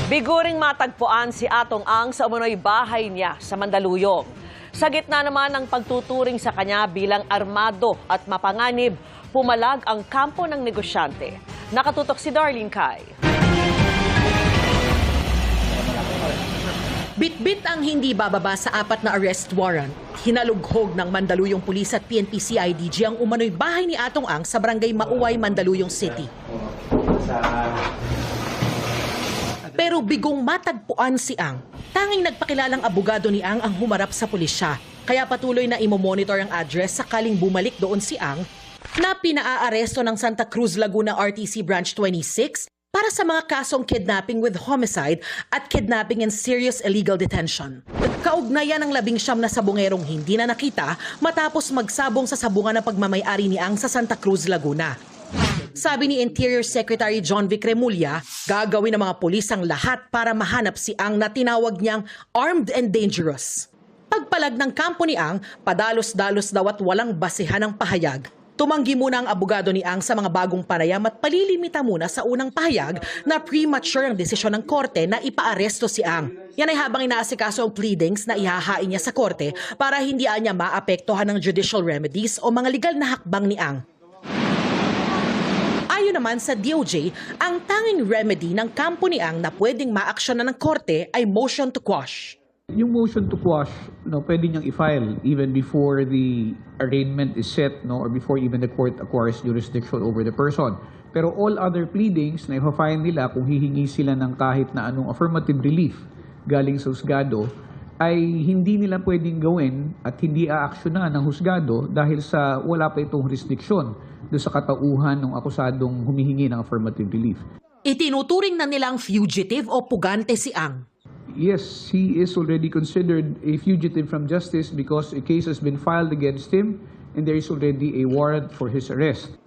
Biguring matagpuan si Atong Ang sa umano'y bahay niya sa Mandaluyong. Sa gitna naman ng pagtuturing sa kanya bilang armado at mapanganib, pumalag ang kampo ng negosyante. Nakatutok si Darlene Kai. Bit-bit ang hindi bababa sa 4 na arrest warrant. Hinalughog ng Mandaluyong Police at PNP CIDG ang umano'y bahay ni Atong Ang sa barangay Mauway, Mandaluyong City. Pero bigong matagpuan si Ang. Tanging nagpakilalang abogado ni Ang humarap sa pulisya. Kaya patuloy na imomonitor ang address sakaling bumalik doon si Ang na pinaaaresto ng Santa Cruz, Laguna RTC Branch 26 para sa mga kasong kidnapping with homicide at kidnapping and serious illegal detention. Kaugnayan ng 19 na sabongerong hindi na nakita matapos magsabong sa sabungan ng pagmamayari ni Ang sa Santa Cruz, Laguna. Sabi ni Interior Secretary John Vic Remulla, gagawin ng mga pulis ang lahat para mahanap si Ang na tinawag niyang armed and dangerous. Pagpalag ng kampo ni Ang, padalos-dalos daw at walang basihan ng pahayag. Tumanggi muna ang abogado ni Ang sa mga bagong panayam at palilimita muna sa unang pahayag na premature ang desisyon ng korte na ipaaresto si Ang. Yan ay habang inaasikaso ang pleadings na ihahain niya sa korte para hindi niya maapektuhan ng judicial remedies o mga legal na hakbang ni Ang. Ayon naman sa DOJ, ang tanging remedy ng kampo ni Ang na pwedeng maaksyonan ng korte ay motion to quash. Yung motion to quash, pwede niyang i-file even before the arraignment is set, or before even the court acquires jurisdiction over the person. Pero all other pleadings na i-file nila kung hihingi sila ng kahit na anong affirmative relief galing sa husgado, ay hindi nila pwedeng gawin at hindi aaksyonan ng husgado dahil sa wala pa itong jurisdiction doon sa katauhan ng akusadong humihingi ng affirmative relief. Itinuturing na nilang fugitive o pugante si Ang. Yes, he is already considered a fugitive from justice because a case has been filed against him and there is already a warrant for his arrest.